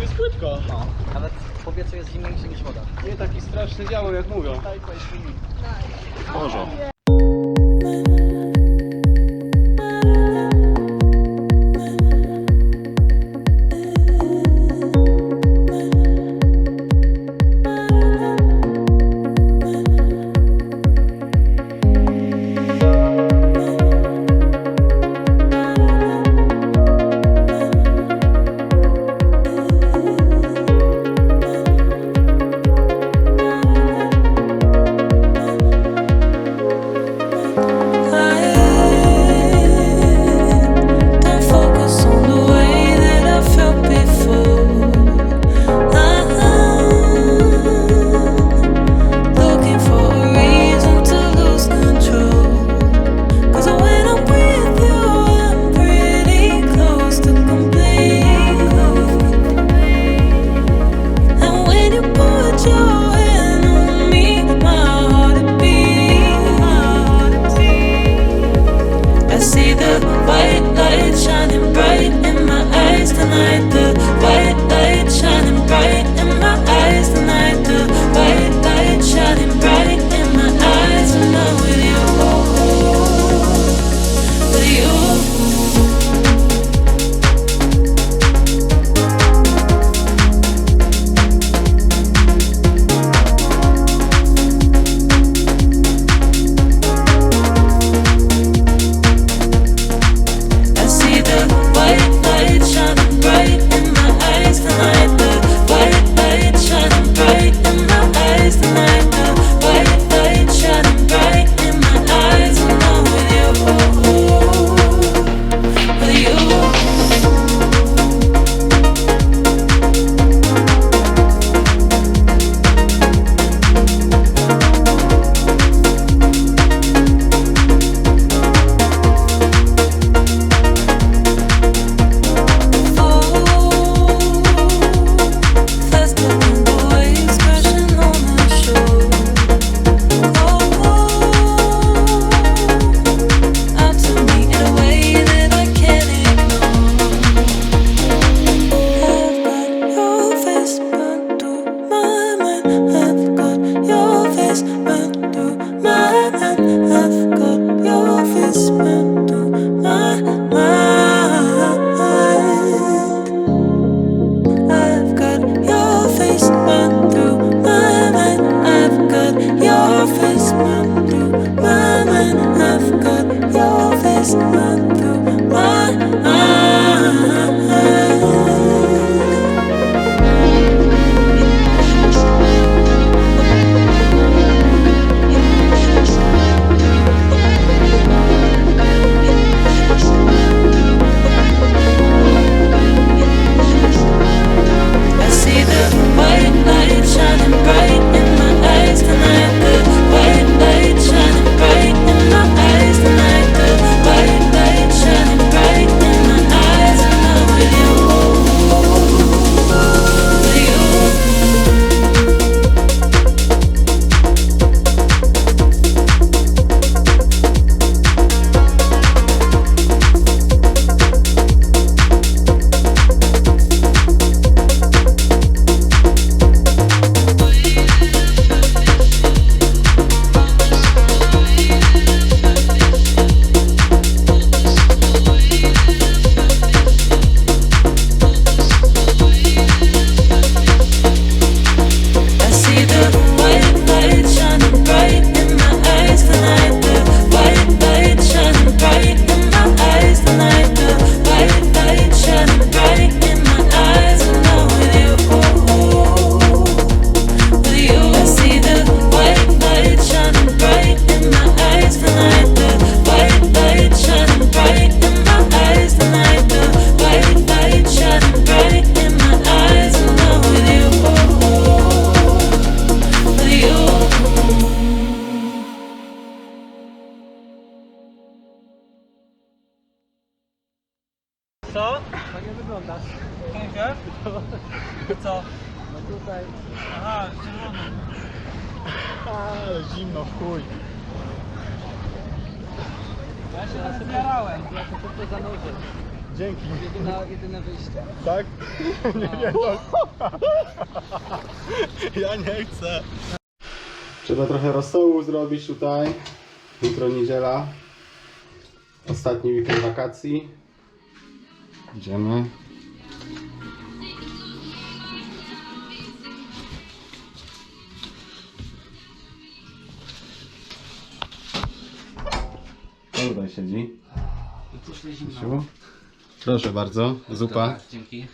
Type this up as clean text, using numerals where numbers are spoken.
jest płytko. No, nawet powietrze jest zimniejsze niż woda. Nie taki straszny diabeł jak mówią. Może. Co? Tak nie wyglądasz. Pięknie? Co? No tutaj. Aha, czerwono. Ale zimno w chuj. Ja się rozbierałem. Ja się szybko zanurzę. Dzięki. Jedyne wyjście. Tak? Nie, to... Ja nie chcę. Trzeba trochę rosołu zrobić tutaj. Jutro niedziela. Ostatni weekend wakacji. Idziemy. Kto tutaj siedzi? Tu śledzimy. Proszę bardzo, zupa. Dzięki.